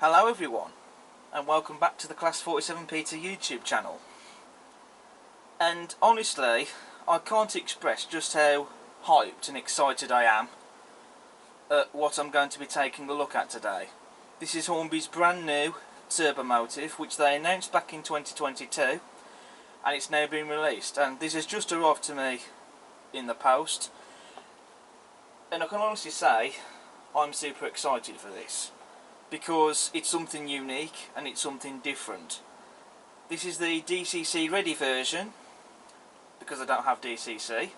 Hello everyone, and welcome back to the Class 47 Peter YouTube channel. And honestly, I can't express just how hyped and excited I am at what I'm going to be taking a look at today. This is Hornby's brand new Turbomotive, which they announced back in 2022, and it's now been released. And this has just arrived to me in the post, and I can honestly say I'm super excited for this, because it's something unique and it's something different. This is the DCC ready version, because I don't have DCC,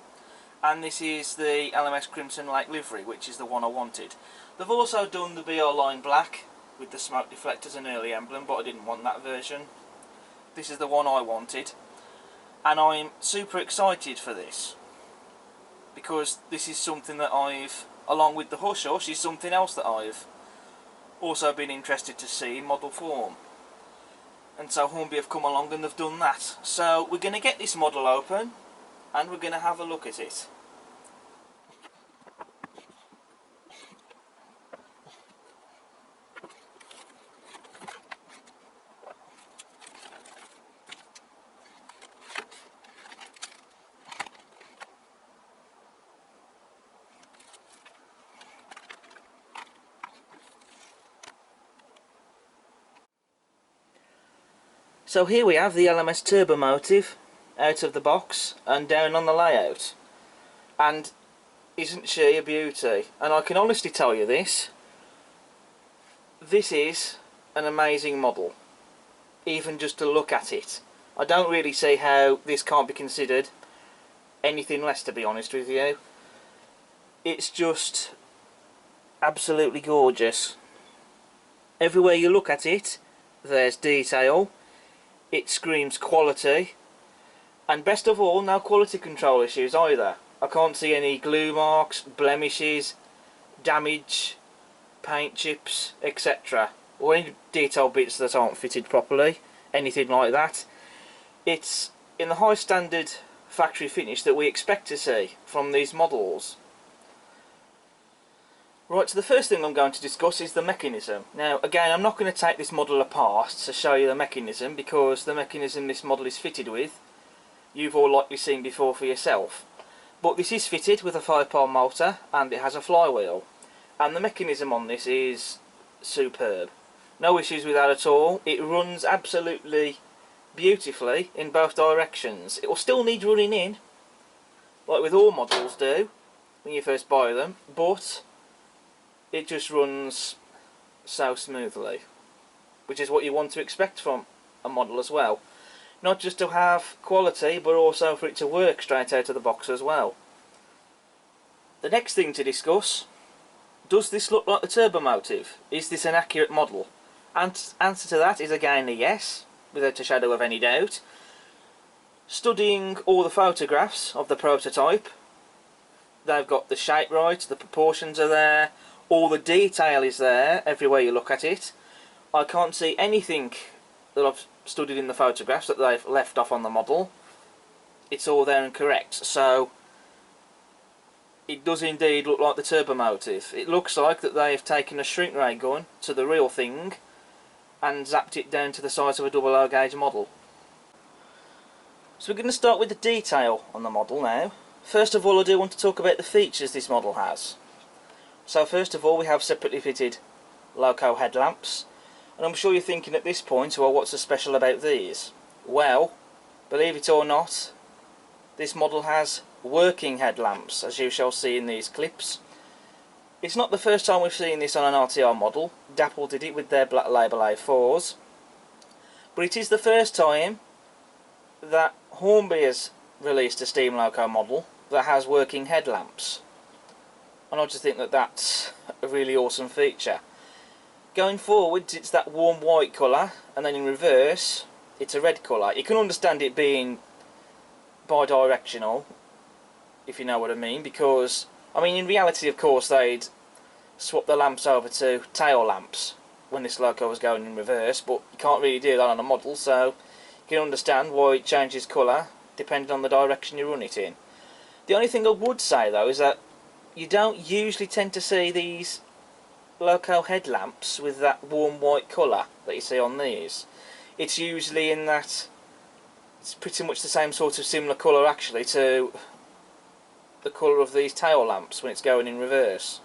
and this is the LMS Crimson Lake livery, which is the one I wanted. They've also done the BR line black with the smoke deflectors and early emblem, but I didn't want that version. This is the one I wanted, and I'm super excited for this, because this is something that I've, along with the Hush Hush, is something else that I've also been interested to see in model form. And so Hornby have come along and they've done that. So we're going to get this model open and we're going to have a look at it. So here we have the LMS Turbomotive out of the box and down on the layout, and isn't she a beauty? And I can honestly tell you this is an amazing model, even just to look at it. I don't really see how this can't be considered anything less, to be honest with you. It's just absolutely gorgeous. Everywhere you look at it, there's detail. It screams quality, and best of all, no quality control issues either. I can't see any glue marks, blemishes, damage, paint chips, etc., or any detail bits that aren't fitted properly, anything like that. It's in the high standard factory finish that we expect to see from these models. Right, so the first thing I'm going to discuss is the mechanism. Now again, I'm not going to take this model apart to show you the mechanism, because the mechanism this model is fitted with you've all likely seen before for yourself. But this is fitted with a 5-pole motor and it has a flywheel, and the mechanism on this is superb. No issues with that at all. It runs absolutely beautifully in both directions. It will still need running in, like with all models do when you first buy them, but it just runs so smoothly, which is what you want to expect from a model as well. Not just to have quality, but also for it to work straight out of the box as well. The next thing to discuss: does this look like the Turbomotive? Is this an accurate model? And answer to that is again a yes, without a shadow of any doubt. Studying all the photographs of the prototype, they've got the shape right, the proportions are there, all the detail is there everywhere you look at it. I can't see anything that I've studied in the photographs that they've left off on the model. It's all there and correct. So it does indeed look like the Turbomotive. It looks like that they've taken a shrink ray gun to the real thing and zapped it down to the size of a 00 gauge model. So we're going to start with the detail on the model now. First of all, I do want to talk about the features this model has. So first of all, we have separately fitted loco headlamps, and I'm sure you're thinking at this point, well, what's so special about these? Well, believe it or not, this model has working headlamps, as you shall see in these clips. It's not the first time we've seen this on an RTR model. Dapple did it with their Black Label A4s, but it is the first time that Hornby has released a steam loco model that has working headlamps. And I just think that that's a really awesome feature. Going forward, it's that warm white colour, and then in reverse it's a red colour. You can understand it being bi-directional, if you know what I mean, because, I mean, in reality of course they'd swap the lamps over to tail lamps when this loco was going in reverse, but you can't really do that on a model, so you can understand why it changes colour depending on the direction you run it in. The only thing I would say though is that you don't usually tend to see these loco headlamps with that warm white colour that you see on these, it's usually in that, it's pretty much the same sort of similar colour actually to the colour of these tail lamps when it's going in reverse.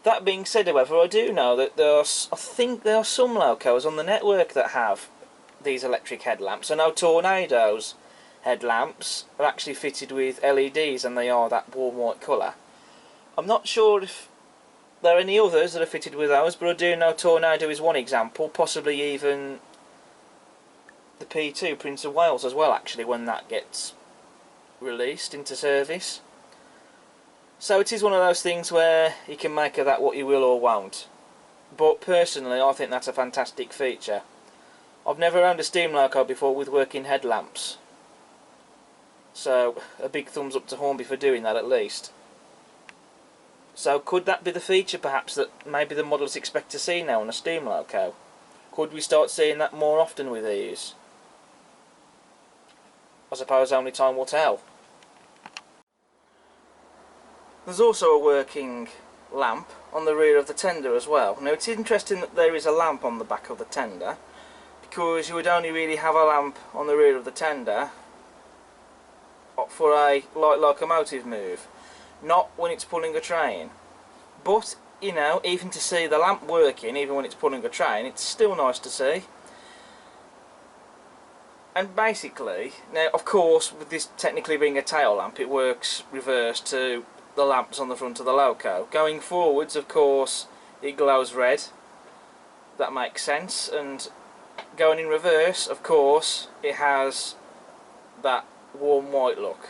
That being said, however, I do know that I think there are some locos on the network that have these electric headlamps. I know Tornado's headlamps are actually fitted with LEDs and they are that warm white colour. I'm not sure if there are any others that are fitted with those, but I do know Tornado is one example, possibly even the P2 Prince of Wales as well actually when that gets released into service. So it is one of those things where you can make of that what you will or won't. But personally I think that's a fantastic feature. I've never owned a steam loco before with working headlamps. So a big thumbs up to Hornby for doing that at least. So could that be the feature perhaps that maybe the models expect to see now on a steam loco? Could we start seeing that more often with these? I suppose only time will tell. There's also a working lamp on the rear of the tender as well. Now it's interesting that there is a lamp on the back of the tender, because you would only really have a lamp on the rear of the tender for a light locomotive move, not when it's pulling a train. But, you know, even to see the lamp working, even when it's pulling a train, it's still nice to see. And basically, now of course with this technically being a tail lamp, it works reverse to the lamps on the front of the loco. Going forwards, of course, it glows red. That makes sense. And going in reverse, of course, it has that warm white look.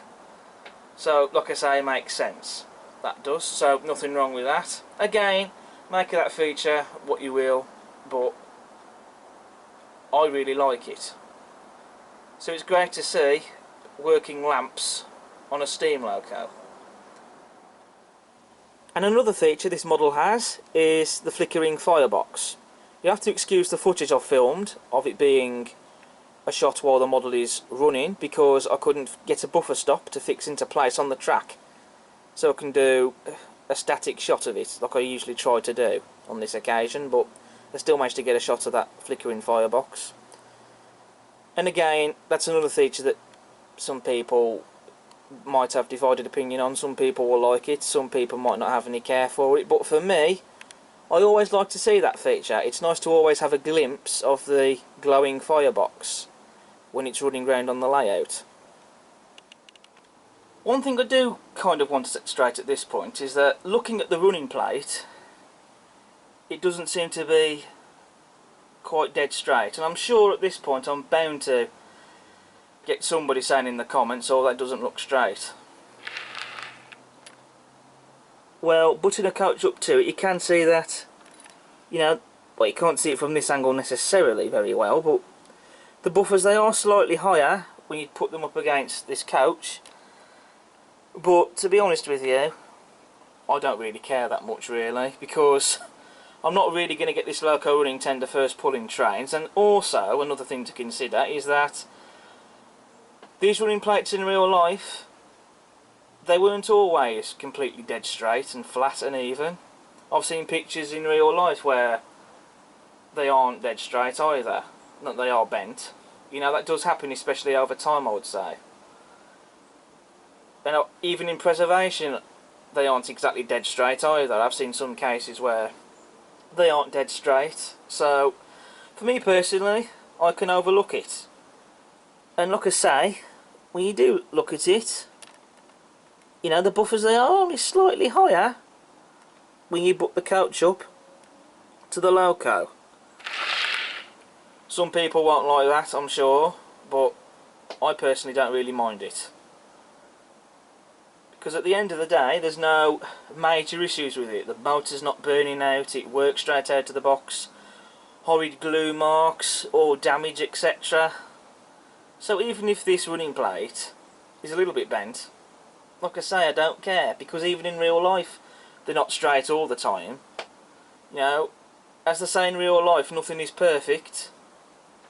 So, like I say, it makes sense. That does. So, nothing wrong with that. Again, make of that feature what you will, but I really like it. So it's great to see working lamps on a steam loco. And another feature this model has is the Flickering Firebox. You have to excuse the footage I've filmed of it being a shot while the model is running, because I couldn't get a buffer stop to fix into place on the track. So I can do a static shot of it like I usually try to do on this occasion, but I still managed to get a shot of that Flickering Firebox. And again, that's another feature that some people might have divided opinion on. Some people will like it, some people might not have any care for it, but for me, I always like to see that feature. It's nice to always have a glimpse of the glowing firebox when it's running around on the layout. One thing I do kind of want to set straight at this point is that looking at the running plate, it doesn't seem to be quite dead straight, and I'm sure at this point I'm bound to get somebody saying in the comments, oh, that doesn't look straight. Well, butting a coach up to it, you can see that, you know, well, you can't see it from this angle necessarily very well, but the buffers, they are slightly higher when you put them up against this coach. But to be honest with you, I don't really care that much really, because I'm not really going to get this loco running tender first pulling trains. And also, another thing to consider is that these running plates in real life, they weren't always completely dead straight and flat and even. I've seen pictures in real life where they aren't dead straight either, not they are bent. You know, that does happen, especially over time, I would say. And even in preservation, they aren't exactly dead straight either. I've seen some cases where they aren't dead straight. So, for me personally, I can overlook it. And like I say, when you do look at it, you know, the buffers, they are only slightly higher when you put the coach up to the loco. Some people won't like that, I'm sure, but I personally don't really mind it. Because at the end of the day, there's no major issues with it. The motor's not burning out, it works straight out of the box. Horrid glue marks or damage, etc. So even if this running plate is a little bit bent, like I say, I don't care, because even in real life, they're not straight all the time. You know, as they say in real life, nothing is perfect.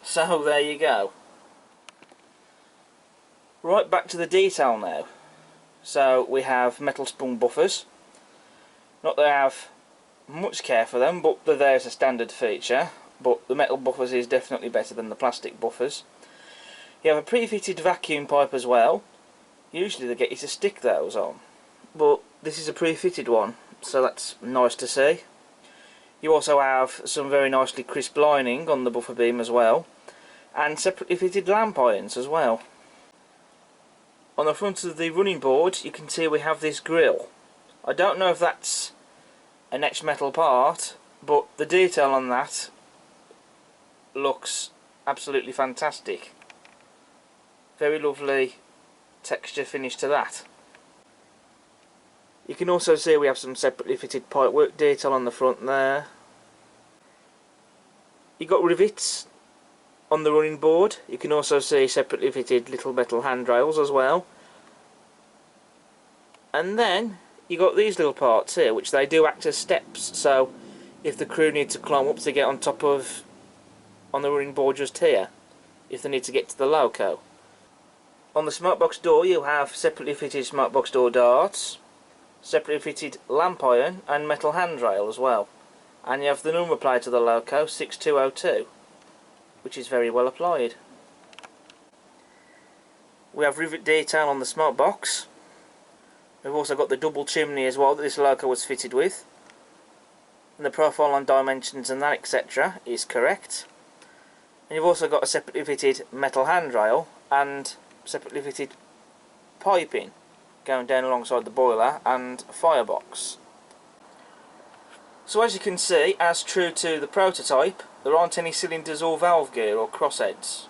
So there you go. Right, back to the detail now. So we have metal sprung buffers. Not that they have much care for them, but they're there as a standard feature. But the metal buffers is definitely better than the plastic buffers. You have a pre-fitted vacuum pipe as well. Usually they get you to stick those on, but this is a pre-fitted one, so that's nice to see. You also have some very nicely crisp lining on the buffer beam as well, and separately fitted lamp irons as well. On the front of the running board you can see we have this grill. I don't know if that's an etched metal part, but the detail on that looks absolutely fantastic. Very lovely texture finish to that. You can also see we have some separately fitted pipework detail on the front there. You've got rivets on the running board. You can also see separately fitted little metal handrails as well. And then you got these little parts here, which they do act as steps, so if the crew need to climb up to get on top of, on the running board just here, if they need to get to the loco. On the smartbox door you have separately fitted smartbox door darts, separately fitted lamp iron and metal handrail as well. And you have the number plate of the loco, 6202, which is very well applied. We have rivet detail on the smartbox. We've also got the double chimney as well that this loco was fitted with. And the profile on dimensions and that etc. is correct. And you've also got a separately fitted metal handrail and separately fitted piping going down alongside the boiler and firebox. So as you can see, as true to the prototype, there aren't any cylinders or valve gear or crossheads,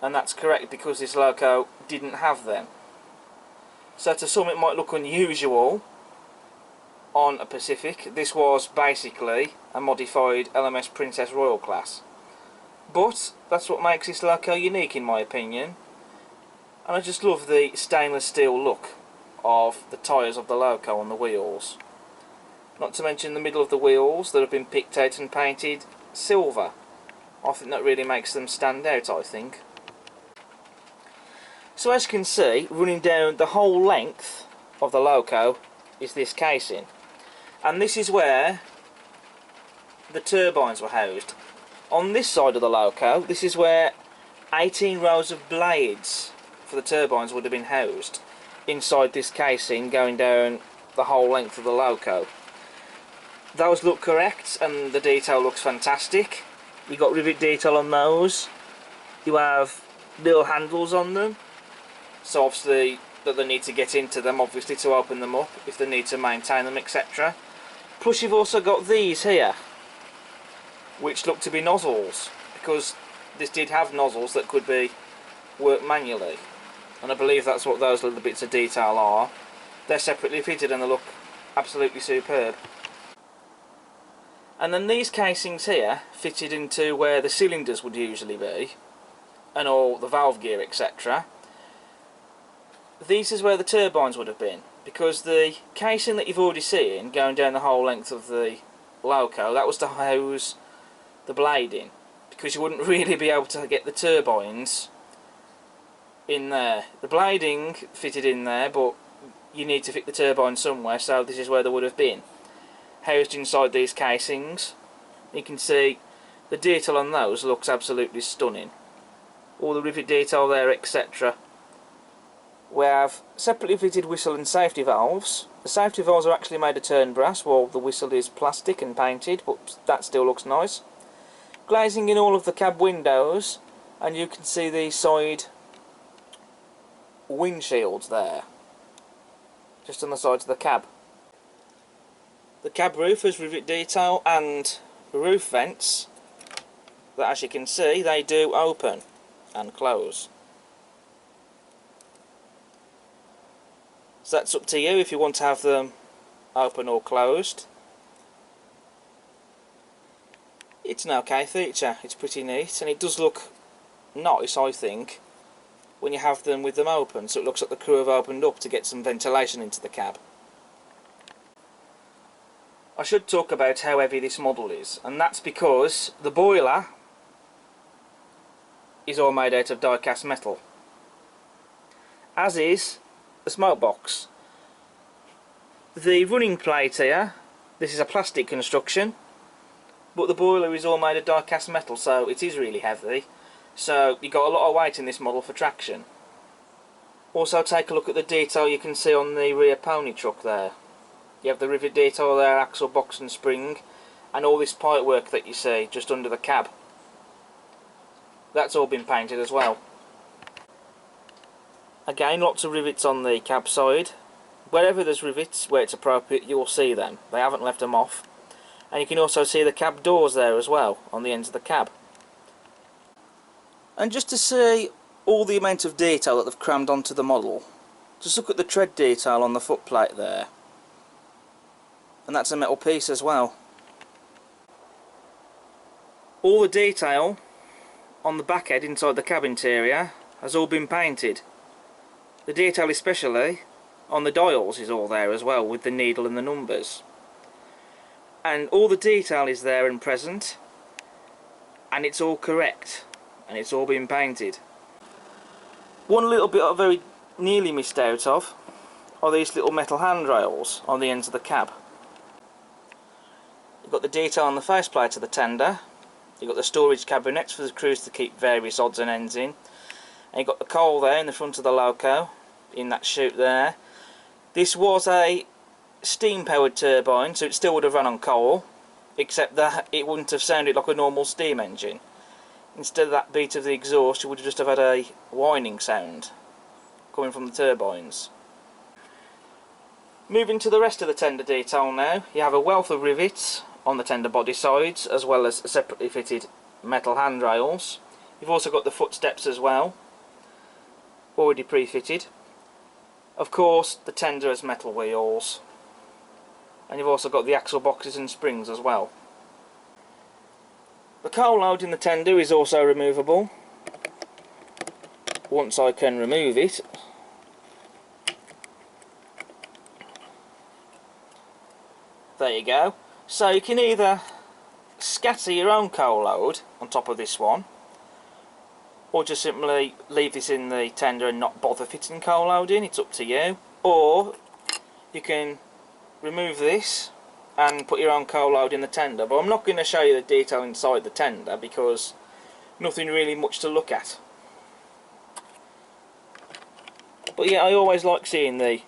and that's correct because this loco didn't have them. So to some it might look unusual on a Pacific. This was basically a modified LMS Princess Royal class, but that's what makes this loco unique in my opinion. And I just love the stainless steel look of the tyres of the loco on the wheels. Not to mention the middle of the wheels that have been picked out and painted silver. I think that really makes them stand out, I think. So as you can see, running down the whole length of the loco is this casing. And this is where the turbines were housed. On this side of the loco, this is where 18 rows of blades for the turbines would have been housed inside this casing going down the whole length of the loco. Those look correct and the detail looks fantastic. You got rivet detail on those. You have little handles on them, so obviously that they need to get into them obviously to open them up if they need to maintain them etc. Plus you've also got these here which look to be nozzles, because this did have nozzles that could be worked manually, and I believe that's what those little bits of detail are. They're separately fitted and they look absolutely superb. And then these casings here fitted into where the cylinders would usually be and all the valve gear etc. These is where the turbines would have been, because the casing that you've already seen going down the whole length of the loco, that was to house the blade in, because you wouldn't really be able to get the turbines in there. The blading fitted in there, but you need to fit the turbine somewhere, so this is where they would have been, housed inside these casings. You can see the detail on those looks absolutely stunning. All the rivet detail there etc. We have separately fitted whistle and safety valves. The safety valves are actually made of turned brass, while the whistle is plastic and painted, but that still looks nice. Glazing in all of the cab windows, and you can see the side windshields there, just on the sides of the cab. The cab roof has rivet detail and roof vents that, as you can see, they do open and close. So that's up to you if you want to have them open or closed. It's an okay feature, it's pretty neat, and it does look nice, I think, when you have them with them open, so it looks like the crew have opened up to get some ventilation into the cab. I should talk about how heavy this model is, and that's because the boiler is all made out of die-cast metal, as is the smoke box. The running plate here This is a plastic construction, but the boiler is all made of die-cast metal, so it is really heavy. So you've got a lot of weight in this model for traction. Also take a look at the detail you can see on the rear pony truck there. You have the rivet detail there, axle box and spring, and all this pipe work that you see just under the cab. That's all been painted as well. Again, lots of rivets on the cab side. Wherever there's rivets, where it's appropriate, you'll see them. They haven't left them off. And you can also see the cab doors there as well, on the ends of the cab. And just to see all the amount of detail that they've crammed onto the model, just look at the tread detail on the footplate there. And that's a metal piece as well. All the detail on the back head inside the cab interior has all been painted. The detail especially on the dials is all there as well, with the needle and the numbers. And all the detail is there and present, and it's all correct, and it's all been painted. One little bit I very nearly missed out of are these little metal handrails on the ends of the cab. You've got the detail on the faceplate of the tender, you've got the storage cabinets for the crews to keep various odds and ends in, and you've got the coal there in the front of the loco, in that chute there. This was a steam powered turbine, so it still would have run on coal, except that it wouldn't have sounded like a normal steam engine. Instead of that beat of the exhaust, you would just have had a whining sound coming from the turbines. Moving to the rest of the tender detail now, you have a wealth of rivets on the tender body sides, as well as separately fitted metal handrails. You've also got the footsteps as well, already pre-fitted. Of course, the tender has metal wheels, and you've also got the axle boxes and springs as well. The coal load in the tender is also removable, once I can remove it. There you go. So you can either scatter your own coal load on top of this one, or just simply leave this in the tender and not bother fitting coal load in. It's up to you. Or you can remove this and put your own coal load in the tender, but I'm not going to show you the detail inside the tender because nothing really much to look at. But yeah, I always like seeing the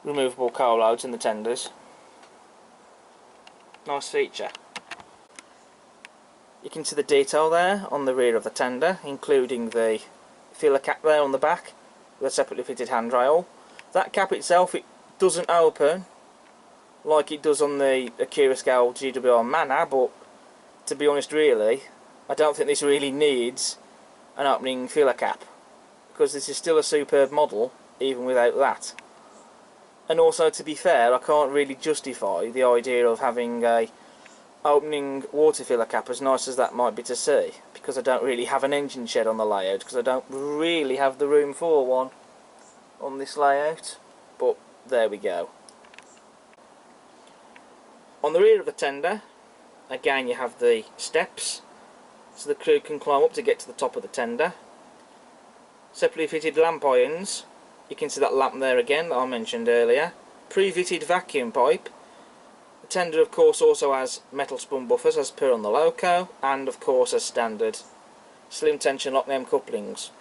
removable coal loads in the tenders. Nice feature. You can see the detail there on the rear of the tender, including the filler cap there on the back with a separately fitted handrail. That cap itself, it doesn't open like it does on the Akira scale GWR Mana, but to be honest really, I don't think this really needs an opening filler cap, because this is still a superb model even without that. And also, to be fair, I can't really justify the idea of having a opening water filler cap, as nice as that might be to see, because I don't really have an engine shed on the layout, because I don't really have the room for one on this layout. But there we go. On the rear of the tender, again you have the steps, so the crew can climb up to get to the top of the tender. Separately fitted lamp irons, you can see that lamp there again that I mentioned earlier. Pre-fitted vacuum pipe. The tender of course also has metal spun buffers as per on the loco, and of course as standard slim tension lock name couplings.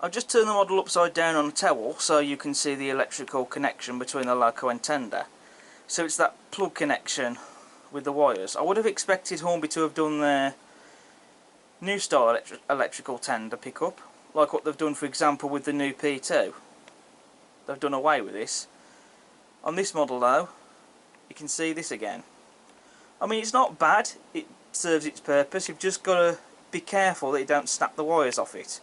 I've just turned the model upside down on a towel so you can see the electrical connection between the loco and tender. So it's that plug connection with the wires. I would have expected Hornby to have done their new style electrical tender pickup, like what they've done for example with the new P2. They've done away with this. On this model though, you can see this again. I mean, it's not bad, it serves its purpose, you've just got to be careful that you don't snap the wires off it.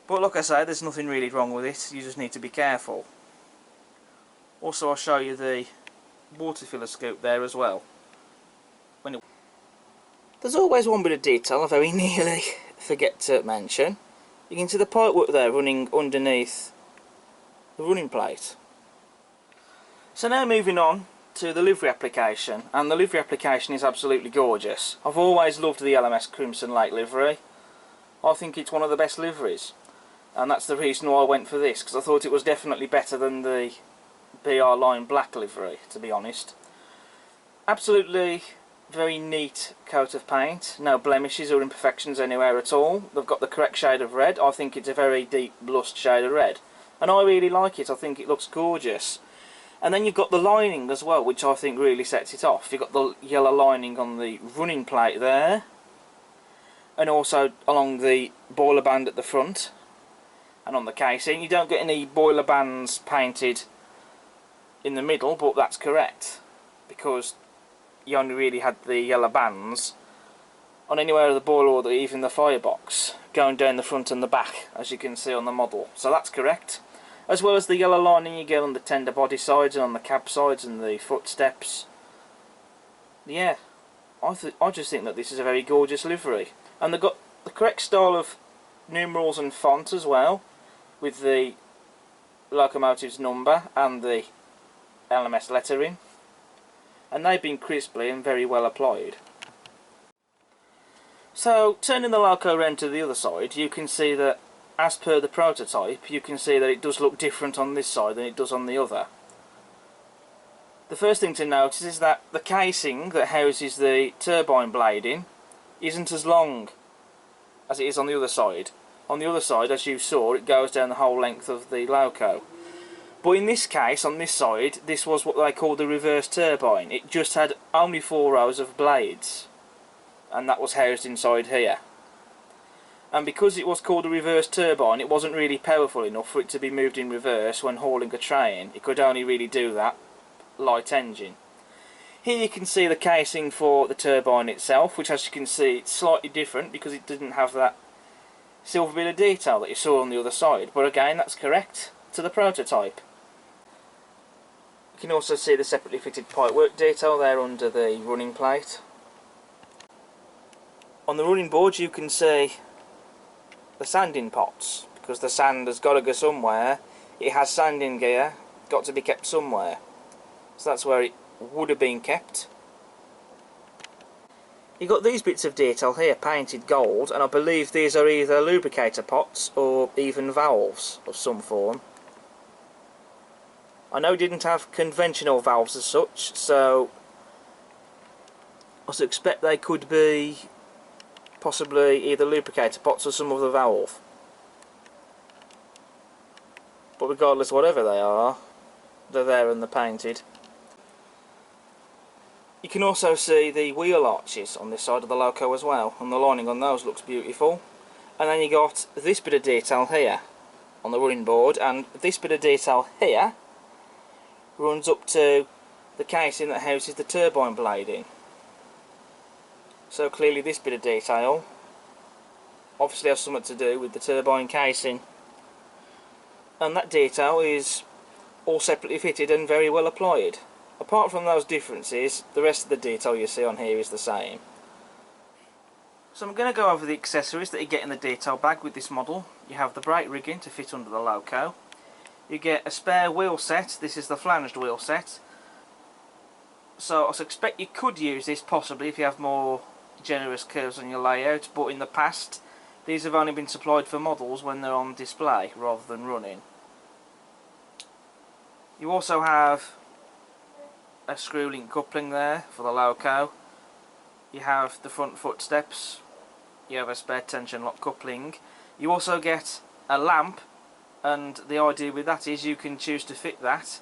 But like I say, there's nothing really wrong with it, you just need to be careful. Also, I'll show you the water filler scoop there as well. There's always one bit of detail I very nearly forget to mention. You can see the pipework there running underneath the running plate. So now moving on to the livery application, and the livery application is absolutely gorgeous. I've always loved the LMS Crimson Lake livery. I think it's one of the best liveries, and that's the reason why I went for this, because I thought it was definitely better than the BR line black livery, to be honest. Absolutely very neat coat of paint, no blemishes or imperfections anywhere at all. They've got the correct shade of red. I think it's a very deep lust shade of red, and I really like it. I think it looks gorgeous. And then you've got the lining as well, which I think really sets it off. You've got the yellow lining on the running plate there, and also along the boiler band at the front and on the casing. You don't get any boiler bands painted in the middle, but that's correct, because you only really had the yellow bands on anywhere of the boiler or even the firebox going down the front and the back, as you can see on the model. So that's correct, as well as the yellow lining you get on the tender body sides and on the cab sides and the footsteps. Yeah, I just think that this is a very gorgeous livery, and they've got the correct style of numerals and font as well, with the locomotive's number and the LMS lettering, and they've been crisply and very well applied. So turning the loco around to the other side, you can see that as per the prototype, you can see that it does look different on this side than it does on the other. The first thing to notice is that the casing that houses the turbine blading isn't as long as it is on the other side. On the other side, as you saw, it goes down the whole length of the loco. But in this case, on this side, this was what they call the reverse turbine. It just had only 4 rows of blades, and that was housed inside here. And because it was called a reverse turbine, it wasn't really powerful enough for it to be moved in reverse when hauling a train. It could only really do that light engine. Here you can see the casing for the turbine itself, which, as you can see, it's slightly different because it didn't have that silver bit of detail that you saw on the other side. But again, that's correct to the prototype. You can also see the separately fitted pipework detail there under the running plate. On the running board you can see the sanding pots, because the sand has got to go somewhere. It has sanding gear, got to be kept somewhere. So that's where it would have been kept. You've got these bits of detail here painted gold, and I believe these are either lubricator pots or even valves of some form. I know it didn't have conventional valves as such, so I suspect they could be possibly either lubricator pots or some other valve. But regardless, whatever they are, they're there and they're painted. You can also see the wheel arches on this side of the loco as well, and the lining on those looks beautiful. And then you got this bit of detail here on the running board, and this bit of detail here runs up to the casing that houses the turbine blading. So clearly this bit of detail obviously has something to do with the turbine casing, and that detail is all separately fitted and very well applied. Apart from those differences, the rest of the detail you see on here is the same. So I'm going to go over the accessories that you get in the detail bag with this model. You have the brake rigging to fit under the loco. You get a spare wheel set. This is the flanged wheel set. So I suspect you could use this possibly if you have more generous curves on your layout, but in the past these have only been supplied for models when they're on display rather than running. You also have a screw link coupling there for the loco. You have the front footsteps. You have a spare tension lock coupling. You also get a lamp, and the idea with that is you can choose to fit that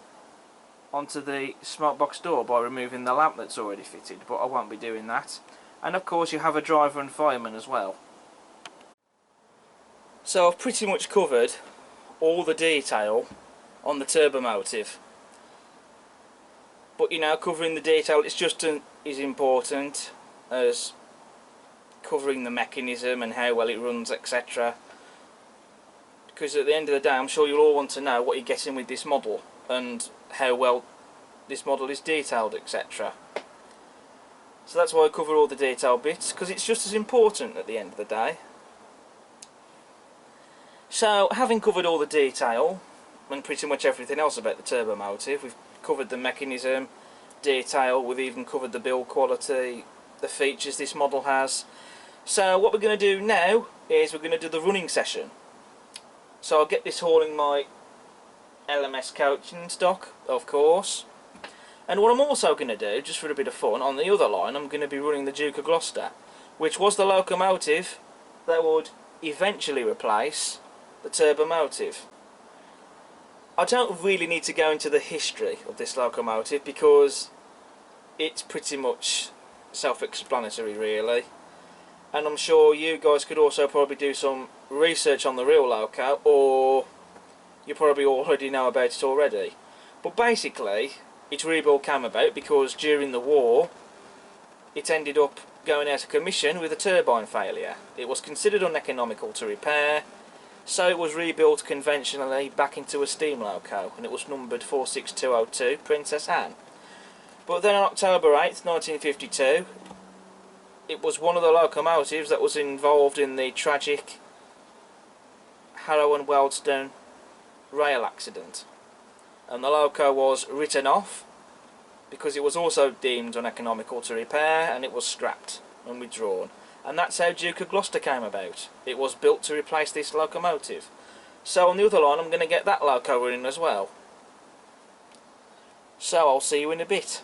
onto the smart box door by removing the lamp that's already fitted, but I won't be doing that. And of course you have a driver and fireman as well. So I've pretty much covered all the detail on the Turbomotive. But you know, covering the detail is just as important as covering the mechanism and how well it runs, etc. Because at the end of the day, I'm sure you'll all want to know what you're getting with this model and how well this model is detailed, etc. So that's why I cover all the detail bits, because it's just as important at the end of the day. So, having covered all the detail and pretty much everything else about the Turbomotive, we've covered the mechanism, detail, we've even covered the build quality, the features this model has. So what we're going to do now is we're going to do the running session. So I'll get this hauling my LMS coaching stock, of course. And what I'm also going to do, just for a bit of fun, on the other line I'm going to be running the Duke of Gloucester, which was the locomotive that would eventually replace the Turbomotive. I don't really need to go into the history of this locomotive because it's pretty much self-explanatory really, and I'm sure you guys could also probably do some research on the real loco, or you probably already know about it already. But basically its rebuild came about because during the war it ended up going out of commission with a turbine failure. It was considered uneconomical to repair, so it was rebuilt conventionally back into a steam loco, and it was numbered 46202 Princess Anne. But then on October 8th 1952 it was one of the locomotives that was involved in the tragic Harrow and Wealdstone rail accident, and the loco was written off because it was also deemed uneconomical to repair, and it was scrapped and withdrawn. And that's how Duke of Gloucester came about. It was built to replace this locomotive. So on the other line I'm going to get that loco running as well. So I'll see you in a bit.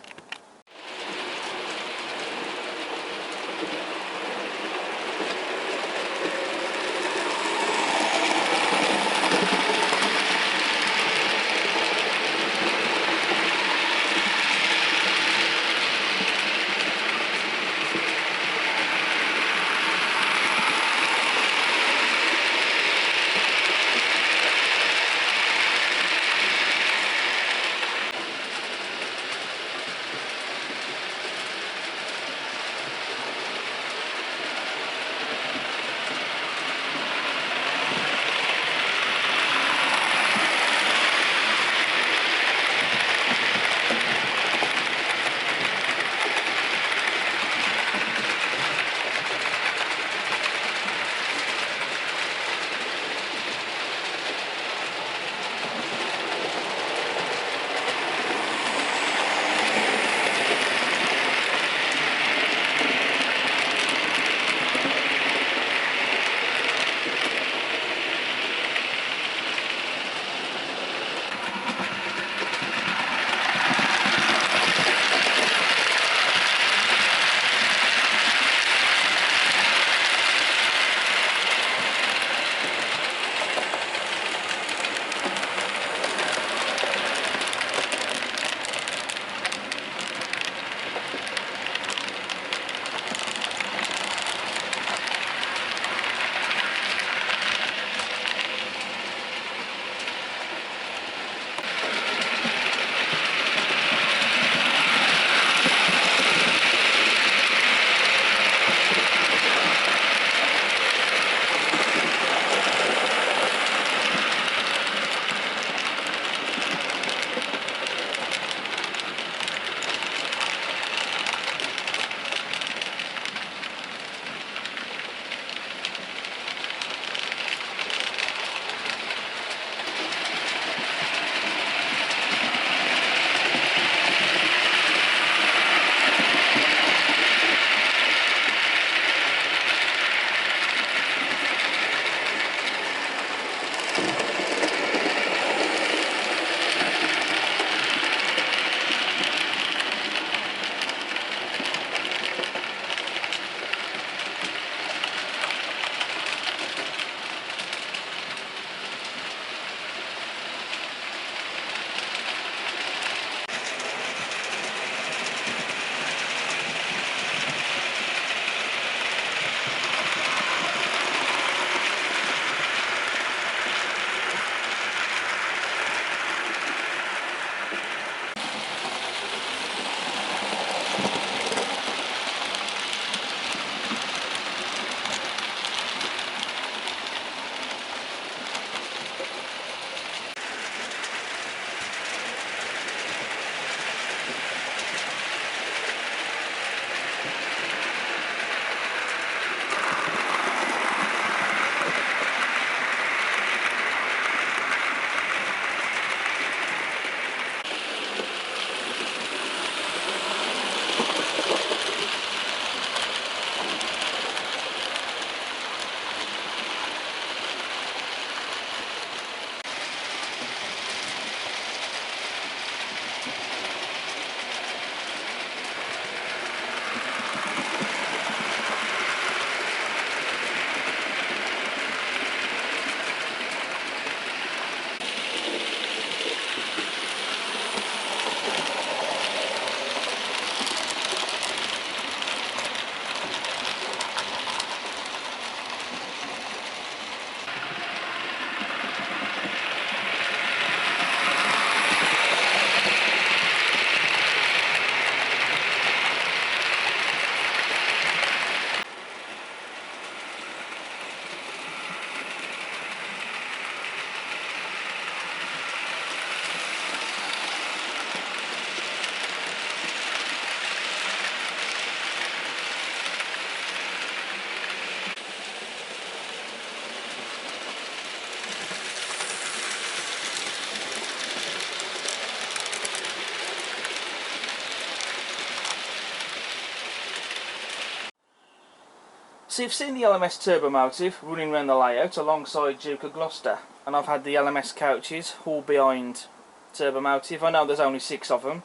So you've seen the LMS Turbomotive running around the layout alongside Duke of Gloucester, and I've had the LMS coaches all behind Turbomotive. I know there's only 6 of them,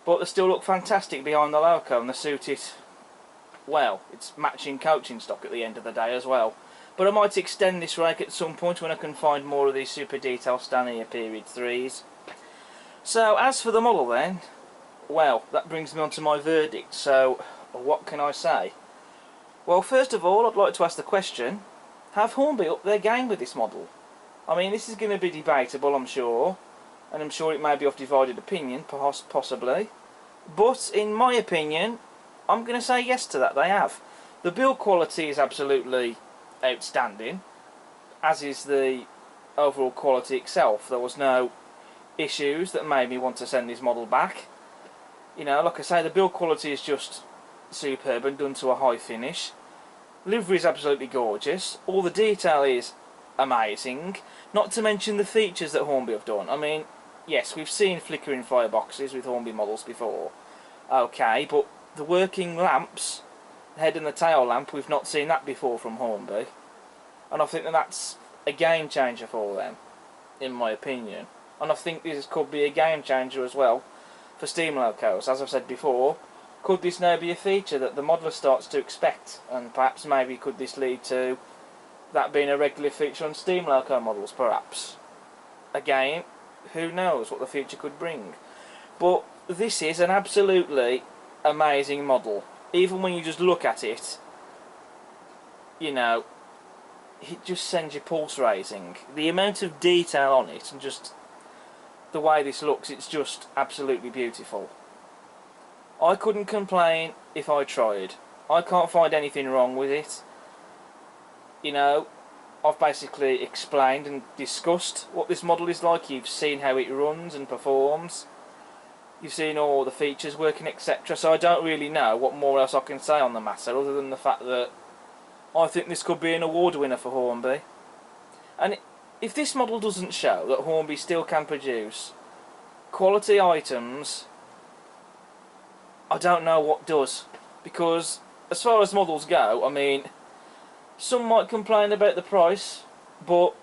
but they still look fantastic behind the loco, and they suit it well. It's matching coaching stock at the end of the day as well. But I might extend this rake at some point when I can find more of these super detail Stanley period 3s. So as for the model then, well, that brings me on to my verdict. So what can I say? Well, first of all, I'd like to ask the question, have Hornby upped their game with this model? I mean, this is going to be debatable, I'm sure, and I'm sure it may be of divided opinion, possibly. But in my opinion, I'm going to say yes to that, they have. The build quality is absolutely outstanding, as is the overall quality itself. There was no issues that made me want to send this model back. You know, like I say, the build quality is just superb and done to a high finish. Livery is absolutely gorgeous. All the detail is amazing. Not to mention the features that Hornby have done. I mean, yes, we've seen flickering fireboxes with Hornby models before. Okay, but the working lamps, the head and the tail lamp, we've not seen that before from Hornby. And I think that that's a game changer for them, in my opinion. And I think this could be a game changer as well for steam locos. As I've said before, could this now be a feature that the modeler starts to expect, and perhaps maybe could this lead to that being a regular feature on steam loco models, perhaps? Again, who knows what the future could bring. But this is an absolutely amazing model. Even when you just look at it, you know, it just sends your pulse racing. The amount of detail on it and just the way this looks, it's just absolutely beautiful. I couldn't complain if I tried. I can't find anything wrong with it. You know, I've basically explained and discussed what this model is like. You've seen how it runs and performs. You've seen all the features working, etc. So I don't really know what more else I can say on the matter, other than the fact that I think this could be an award winner for Hornby. And if this model doesn't show that Hornby still can produce quality items, I don't know what does. Because as far as models go, I mean, some might complain about the price, but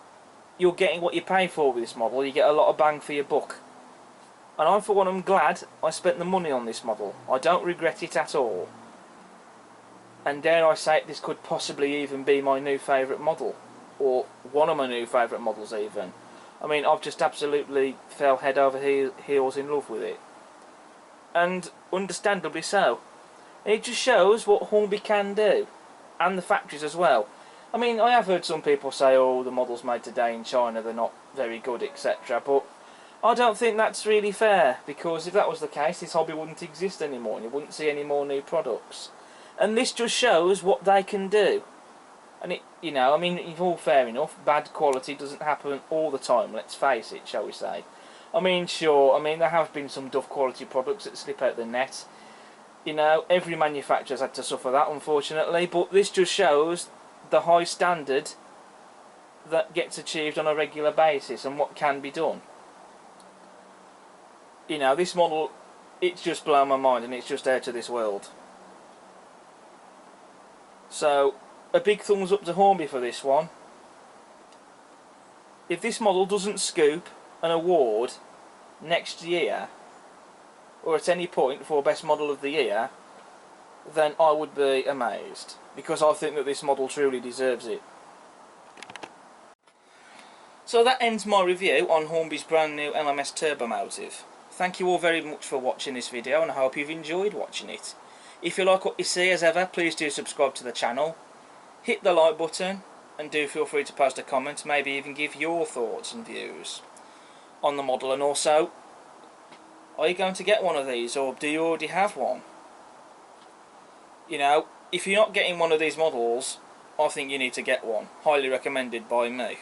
you're getting what you pay for with this model. You get a lot of bang for your buck. And I, for one, am glad I spent the money on this model. I don't regret it at all. And dare I say it, this could possibly even be my new favourite model. Or one of my new favourite models even. I mean, I've just absolutely fell head over heels in love with it. And understandably so. It just shows what Hornby can do. And the factories as well. I mean, I have heard some people say, oh, the models made today in China, they're not very good, etc. But I don't think that's really fair, because if that was the case, this hobby wouldn't exist anymore and you wouldn't see any more new products. And this just shows what they can do. And it, you know, I mean, it's all fair enough, bad quality doesn't happen all the time, let's face it, shall we say. I mean, sure, I mean, there have been some duff quality products that slip out the net. You know, every manufacturer's had to suffer that, unfortunately, but this just shows the high standard that gets achieved on a regular basis and what can be done. You know, this model, it's just blown my mind and it's just out of this world. So, a big thumbs up to Hornby for this one. If this model doesn't scoop an award next year, or at any point for Best Model of the Year, then I would be amazed, because I think that this model truly deserves it. So that ends my review on Hornby's brand new LMS Turbomotive. Thank you all very much for watching this video, and I hope you've enjoyed watching it. If you like what you see, as ever, please do subscribe to the channel, hit the like button, and do feel free to post a comment, maybe even give your thoughts and views on the model. And also, are you going to get one of these, or do you already have one? You know, if you're not getting one of these models, I think you need to get one. Highly recommended by me.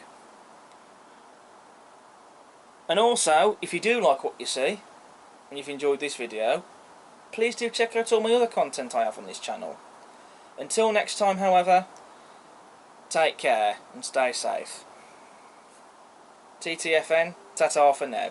And also, if you do like what you see, and you've enjoyed this video, please do check out all my other content I have on this channel. Until next time, however, take care and stay safe. TTFN, ta-ta for now.